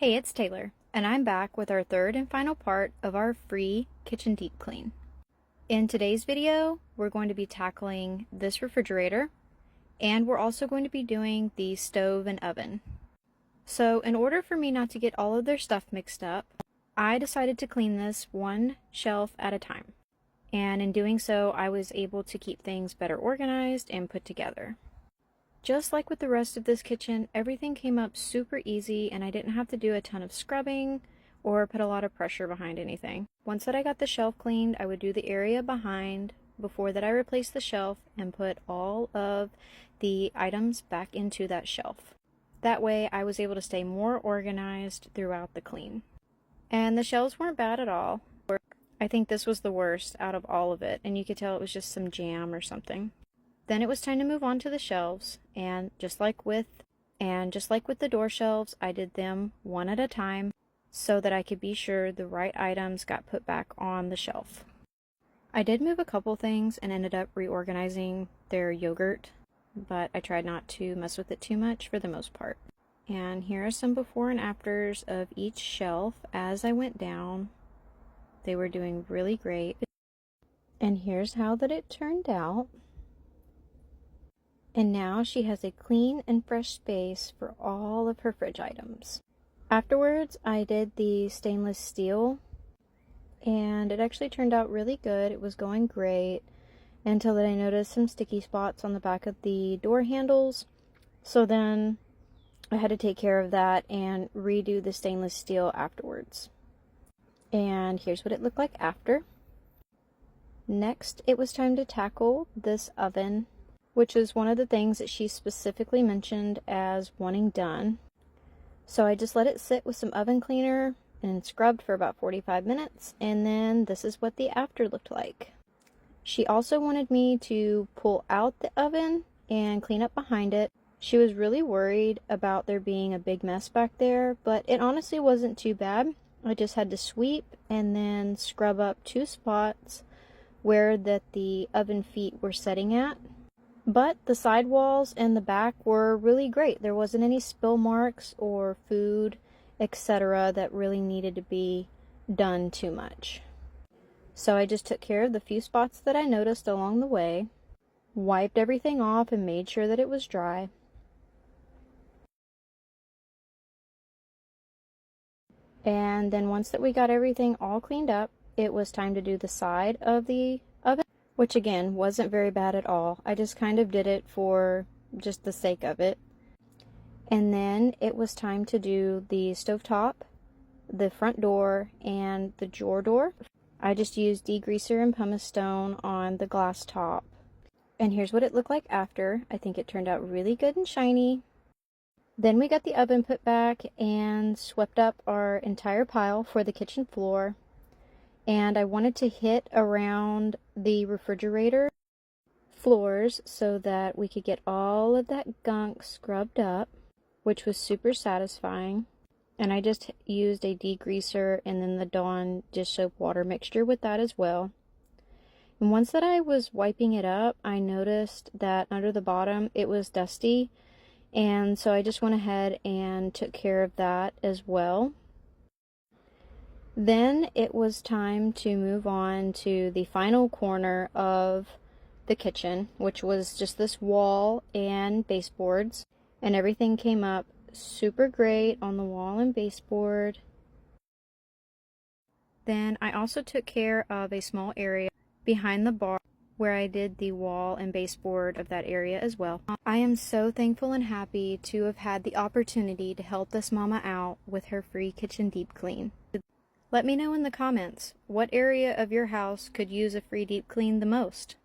Hey, it's Taylor, and I'm back with our third and final part of our free kitchen deep clean. In today's video, we're going to be tackling this refrigerator, and we're also going to be doing the stove and oven. So in order for me not to get all of their stuff mixed up, I decided to clean this one shelf at a time. And in doing so, I was able to keep things better organized and put together. Just like with the rest of this kitchen, everything came up super easy and I didn't have to do a ton of scrubbing or put a lot of pressure behind anything. Once that I got the shelf cleaned, I would do the area behind before that I replaced the shelf and put all of the items back into that shelf. That way I was able to stay more organized throughout the clean. And the shelves weren't bad at all. I think this was the worst out of all of it, and you could tell it was just some jam or something. Then it was time to move on to the shelves, and just like with the door shelves, I did them one at a time so that I could be sure the right items got put back on the shelf. I did move a couple things and ended up reorganizing their yogurt, but I tried not to mess with it too much for the most part. And here are some before and afters of each shelf as I went down. They were doing really great. And here's how that it turned out. And now she has a clean and fresh space for all of her fridge items. Afterwards, I did the stainless steel, and it actually turned out really good. It was going great until that I noticed some sticky spots on the back of the door handles. So then I had to take care of that and redo the stainless steel afterwards. And here's what it looked like after. Next, it was time to tackle this oven, which is one of the things that she specifically mentioned as wanting done. So I just let it sit with some oven cleaner and scrubbed for about 45 minutes, and then this is what the after looked like. She also wanted me to pull out the oven and clean up behind it. She was really worried about there being a big mess back there, but it honestly wasn't too bad. I just had to sweep and then scrub up 2 spots where the oven feet were setting at. But the side walls and the back were really great. There wasn't any spill marks or food, etc. that really needed to be done too much. So I just took care of the few spots that I noticed along the way, wiped everything off and made sure that it was dry. And then once that we got everything all cleaned up, it was time to do the side of the oven, which again wasn't very bad at all. I just kind of did it for just the sake of it. And then it was time to do the stovetop, the front door, and the drawer door. I just used degreaser and pumice stone on the glass top. And here's what it looked like after. I think it turned out really good and shiny. Then we got the oven put back and swept up our entire pile for the kitchen floor. And I wanted to hit around the refrigerator floors so that we could get all of that gunk scrubbed up, which was super satisfying. And I just used a degreaser and then the Dawn dish soap water mixture with that as well. And once that I was wiping it up, I noticed that under the bottom it was dusty. And so I just went ahead and took care of that as well. Then it was time to move on to the final corner of the kitchen, which was just this wall and baseboards. And everything came up super great on the wall and baseboard. Then I also took care of a small area behind the bar where I did the wall and baseboard of that area as well. I am so thankful and happy to have had the opportunity to help this mama out with her free kitchen deep clean. Let me know in the comments, what area of your house could use a free deep clean the most?